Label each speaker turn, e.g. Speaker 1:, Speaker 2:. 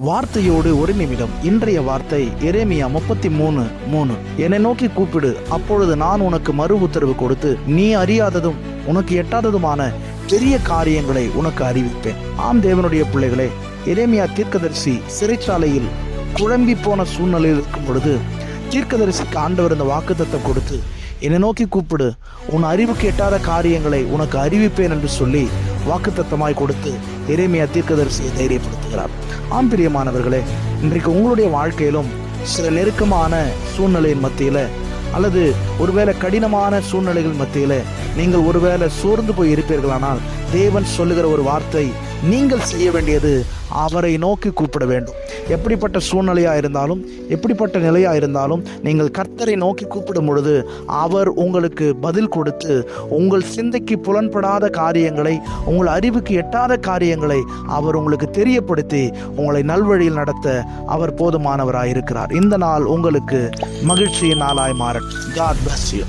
Speaker 1: வார்த்தையோடு ஒரு நிமிடம். இன்றைய வார்த்தை எரேமியா 33:3. என்னை நோக்கி கூப்பிடு, அப்பொழுது நான் உனக்கு மறு உத்தரவு கொடுத்து நீ அறியாததும் உனக்கு எட்டாததுமான பெரிய காரியங்களை உனக்கு அறிவிப்பேன். ஆம் தேவனுடைய பிள்ளைகளே, எரேமியா தீர்க்கதரிசி சிறைச்சாலையில் குழம்பி போன சூழ்நிலையில் இருக்கும் பொழுது தீர்க்கதரிசிக்கு ஆண்டவர் இந்த வாக்குத்தத்தம் கொடுத்து, என்னை நோக்கி கூப்பிடு, உன் அறிவுக்கு எட்டாத காரியங்களை உனக்கு அறிவிப்பேன் என்று சொல்லி வாக்குத்தத்தமாய் கொடுத்து எரேமியா தீர்க்கதரிசியை தைரியப்படுத்துகிறார். ஆம் பிரியமானவர்களே, இன்றைக்கு உங்களுடைய வாழ்க்கையிலும் சில நெருக்கமான சூழ்நிலையின் மத்தியில் அல்லது ஒருவேளை கடினமான சூழ்நிலைகள் மத்தியில் நீங்கள் ஒருவேளை சோர்ந்து போய் இருப்பீர்களானால் தேவன் சொல்லுகிற ஒரு வார்த்தை, நீங்கள் செய்ய வேண்டியது அவரை நோக்கி கூப்பிட வேண்டும். எப்படிப்பட்ட சூழ்நிலையாக இருந்தாலும் எப்படிப்பட்ட நிலையாக இருந்தாலும் நீங்கள் கர்த்தரை நோக்கி கூப்பிடும் பொழுது அவர் உங்களுக்கு பதில் கொடுத்து உங்கள் சிந்தைக்கு புலன்படாத காரியங்களை, உங்கள் அறிவுக்கு எட்டாத காரியங்களை அவர் உங்களுக்கு தெரியப்படுத்தி உங்களை நல்வழியில் நடத்த அவர் போதுமானவராயிருக்கிறார். இந்த நாள் உங்களுக்கு மகிழ்ச்சியின் நாளாய் மாறட்டும். God bless you.